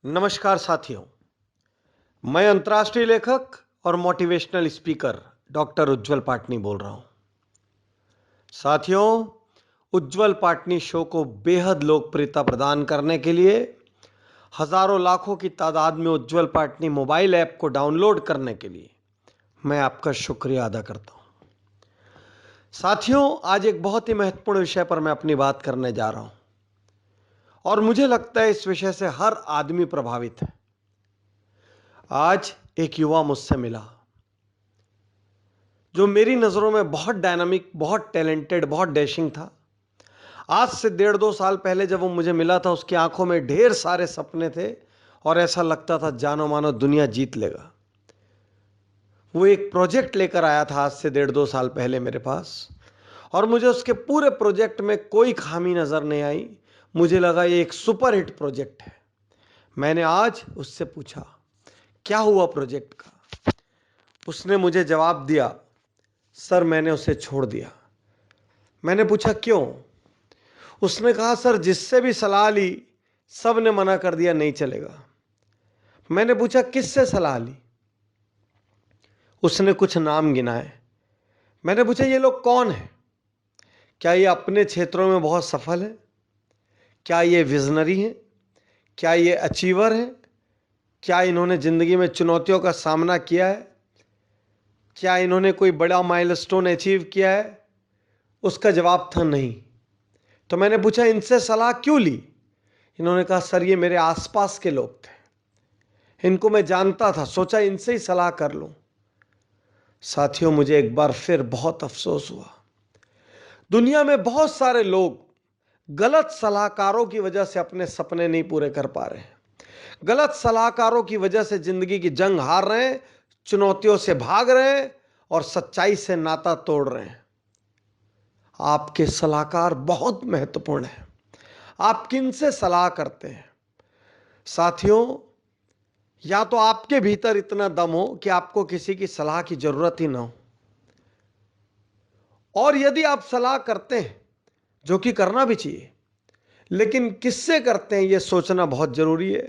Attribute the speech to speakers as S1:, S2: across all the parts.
S1: नमस्कार साथियों। मैं अंतर्राष्ट्रीय लेखक और मोटिवेशनल स्पीकर डॉक्टर उज्जवल पाटनी बोल रहा हूं। साथियों, उज्जवल पाटनी शो को बेहद लोकप्रियता प्रदान करने के लिए हजारों लाखों की तादाद में उज्जवल पाटनी मोबाइल ऐप को डाउनलोड करने के लिए मैं आपका शुक्रिया अदा करता हूं। साथियों, आज एक बहुत ही महत्वपूर्ण विषय पर मैं अपनी बात करने जा रहा हूं और मुझे लगता है इस विषय से हर आदमी प्रभावित है। आज एक युवा मुझसे मिला जो मेरी नज़रों में बहुत डायनामिक, बहुत टैलेंटेड, बहुत डैशिंग था। आज से 1.5-2 साल पहले जब वो मुझे मिला था, उसकी आंखों में ढेर सारे सपने थे और ऐसा लगता था जानो मानो दुनिया जीत लेगा। वो एक प्रोजेक्ट लेकर आया था आज से 1.5-2 साल पहले मेरे पास और मुझे उसके पूरे प्रोजेक्ट में कोई खामी नज़र नहीं आई। मुझे लगा ये एक सुपर हिट प्रोजेक्ट है। मैंने आज उससे पूछा क्या हुआ प्रोजेक्ट का। उसने मुझे जवाब दिया, सर मैंने उसे छोड़ दिया। मैंने पूछा क्यों? उसने कहा, सर जिससे भी सलाह ली सब ने मना कर दिया, नहीं चलेगा। मैंने पूछा किससे सलाह ली? उसने कुछ नाम गिनाए। मैंने पूछा ये लोग कौन है? क्या ये अपने क्षेत्रों में बहुत सफल है? क्या ये विजनरी हैं? क्या ये अचीवर हैं? क्या इन्होंने जिंदगी में चुनौतियों का सामना किया है? क्या इन्होंने कोई बड़ा माइलस्टोन अचीव किया है? उसका जवाब था नहीं। तो मैंने पूछा इनसे सलाह क्यों ली? इन्होंने कहा, सर ये मेरे आसपास के लोग थे, इनको मैं जानता था, सोचा इनसे ही सलाह कर लूं। साथियों, मुझे एक बार फिर बहुत अफसोस हुआ। दुनिया में बहुत सारे लोग गलत सलाहकारों की वजह से अपने सपने नहीं पूरे कर पा रहे हैं, गलत सलाहकारों की वजह से जिंदगी की जंग हार रहे हैं, चुनौतियों से भाग रहे हैं और सच्चाई से नाता तोड़ रहे हैं। आपके सलाहकार बहुत महत्वपूर्ण है। आप किनसे सलाह करते हैं? साथियों, या तो आपके भीतर इतना दम हो कि आपको किसी की सलाह की जरूरत ही ना हो, और यदि आप सलाह करते हैं, जो कि करना भी चाहिए, लेकिन किससे करते हैं यह सोचना बहुत जरूरी है।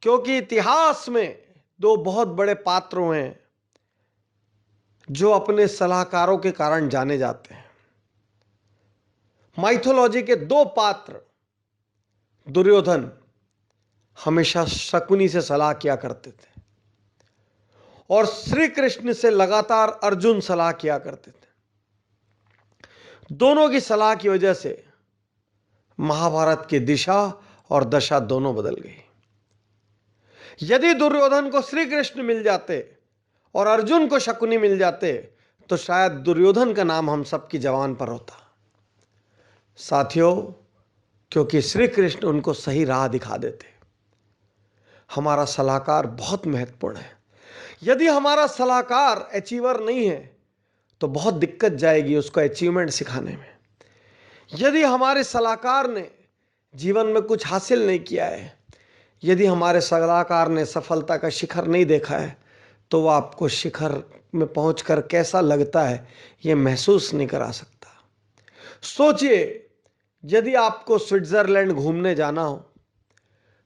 S1: क्योंकि इतिहास में दो बहुत बड़े पात्र हुए हैं जो अपने सलाहकारों के कारण जाने जाते हैं। माइथोलॉजी के दो पात्र, दुर्योधन हमेशा शकुनी से सलाह किया करते थे और श्री कृष्ण से लगातार अर्जुन सलाह किया करते थे। दोनों की सलाह की वजह से महाभारत की दिशा और दशा दोनों बदल गई। यदि दुर्योधन को श्री कृष्ण मिल जाते और अर्जुन को शकुनी मिल जाते तो शायद दुर्योधन का नाम हम सबकी जबान पर होता। साथियों, क्योंकि श्री कृष्ण उनको सही राह दिखा देते। हमारा सलाहकार बहुत महत्वपूर्ण है। यदि हमारा सलाहकार अचीवर नहीं है तो बहुत दिक्कत जाएगी उसको अचीवमेंट सिखाने में। यदि हमारे सलाहकार ने जीवन में कुछ हासिल नहीं किया है, यदि हमारे सलाहकार ने सफलता का शिखर नहीं देखा है, तो वह आपको शिखर में पहुंचकर कैसा लगता है यह महसूस नहीं करा सकता। सोचिए, यदि आपको स्विट्जरलैंड घूमने जाना हो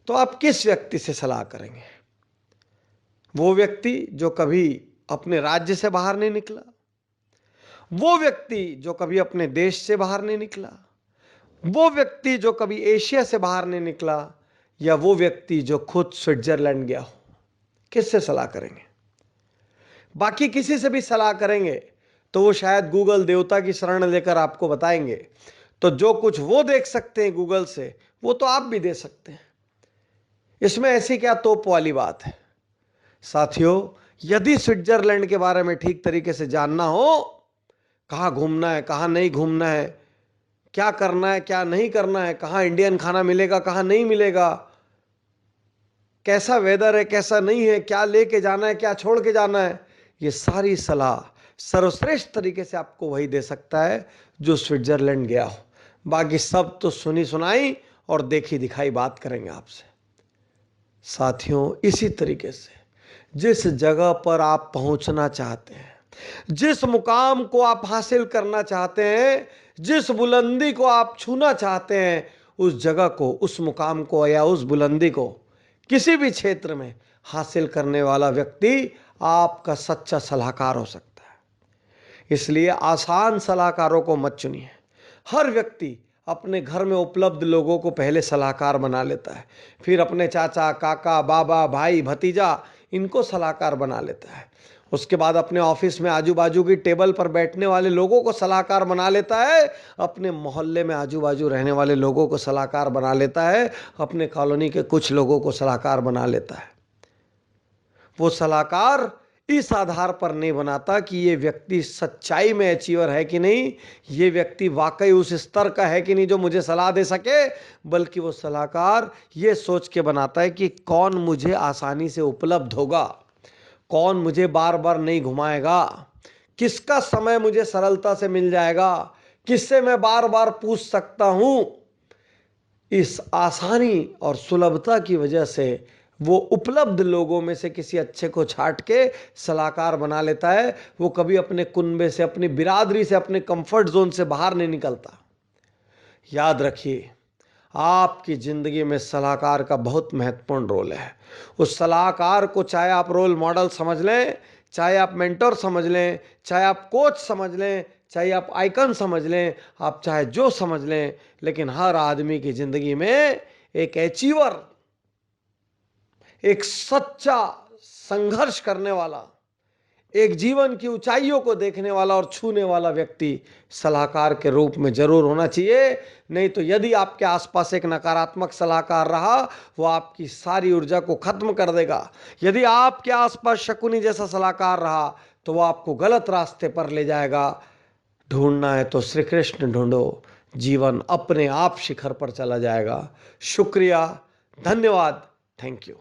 S1: तो आप किस व्यक्ति से सलाह करेंगे? वो व्यक्ति जो कभी अपने राज्य से बाहर नहीं निकला, वो व्यक्ति जो कभी अपने देश से बाहर नहीं निकला, वो व्यक्ति जो कभी एशिया से बाहर नहीं निकला, या वो व्यक्ति जो खुद स्विट्जरलैंड गया हो? किससे सलाह करेंगे? बाकी किसी से भी सलाह करेंगे तो वो शायद गूगल देवता की शरण लेकर आपको बताएंगे। तो जो कुछ वो देख सकते हैं गूगल से, वो तो आप भी दे सकते हैं। इसमें ऐसी क्या तोप वाली बात है? साथियों, यदि स्विट्जरलैंड के बारे में ठीक तरीके से जानना हो, कहाँ घूमना है, कहाँ नहीं घूमना है, क्या करना है, क्या नहीं करना है, कहाँ इंडियन खाना मिलेगा, कहाँ नहीं मिलेगा, कैसा वेदर है, कैसा नहीं है, क्या लेके जाना है, क्या छोड़ के जाना है, ये सारी सलाह सर्वश्रेष्ठ तरीके से आपको वही दे सकता है जो स्विट्जरलैंड गया हो। बाकी सब तो सुनी सुनाई और देखी दिखाई बात करेंगे आपसे। साथियों, इसी तरीके से जिस जगह पर आप पहुंचना चाहते हैं, जिस मुकाम को आप हासिल करना चाहते हैं, जिस बुलंदी को आप छूना चाहते हैं, उस जगह को, उस मुकाम को या उस बुलंदी को किसी भी क्षेत्र में हासिल करने वाला व्यक्ति आपका सच्चा सलाहकार हो सकता है। इसलिए आसान सलाहकारों को मत चुनिए। हर व्यक्ति अपने घर में उपलब्ध लोगों को पहले सलाहकार बना लेता है, फिर अपने चाचा, काका, बाबा, भाई, भतीजा इनको सलाहकार बना लेता है। उसके बाद अपने ऑफिस में आजू बाजू की टेबल पर बैठने वाले लोगों को सलाहकार बना लेता है, अपने मोहल्ले में आजू बाजू रहने वाले लोगों को सलाहकार बना लेता है, अपने कॉलोनी के कुछ लोगों को सलाहकार बना लेता है। वो सलाहकार इस आधार पर नहीं बनाता कि ये व्यक्ति सच्चाई में अचीवर है कि नहीं, ये व्यक्ति वाकई उस स्तर का है कि नहीं जो मुझे सलाह दे सके, बल्कि वो सलाहकार ये सोच के बनाता है कि कौन मुझे आसानी से उपलब्ध होगा, कौन मुझे बार बार नहीं घुमाएगा, किसका समय मुझे सरलता से मिल जाएगा, किससे मैं बार बार पूछ सकता हूं। इस आसानी और सुलभता की वजह से वो उपलब्ध लोगों में से किसी अच्छे को छांट के सलाहकार बना लेता है। वो कभी अपने कुनबे से, अपनी बिरादरी से, अपने कंफर्ट जोन से बाहर नहीं निकलता। याद रखिए, आपकी जिंदगी में सलाहकार का बहुत महत्वपूर्ण रोल है। उस सलाहकार को चाहे आप रोल मॉडल समझ लें, चाहे आप मेंटर समझ लें, चाहे आप कोच समझ लें, चाहे आप आइकन समझ लें, आप चाहे जो समझ लें, लेकिन हर आदमी की जिंदगी में एक अचीवर, एक सच्चा संघर्ष करने वाला, एक जीवन की ऊंचाइयों को देखने वाला और छूने वाला व्यक्ति सलाहकार के रूप में जरूर होना चाहिए। नहीं तो यदि आपके आसपास एक नकारात्मक सलाहकार रहा, वो आपकी सारी ऊर्जा को खत्म कर देगा। यदि आपके आसपास शकुनी जैसा सलाहकार रहा, तो वो आपको गलत रास्ते पर ले जाएगा। ढूंढना है तो श्री कृष्ण ढूंढो, जीवन अपने आप शिखर पर चला जाएगा। शुक्रिया, धन्यवाद, थैंक यू।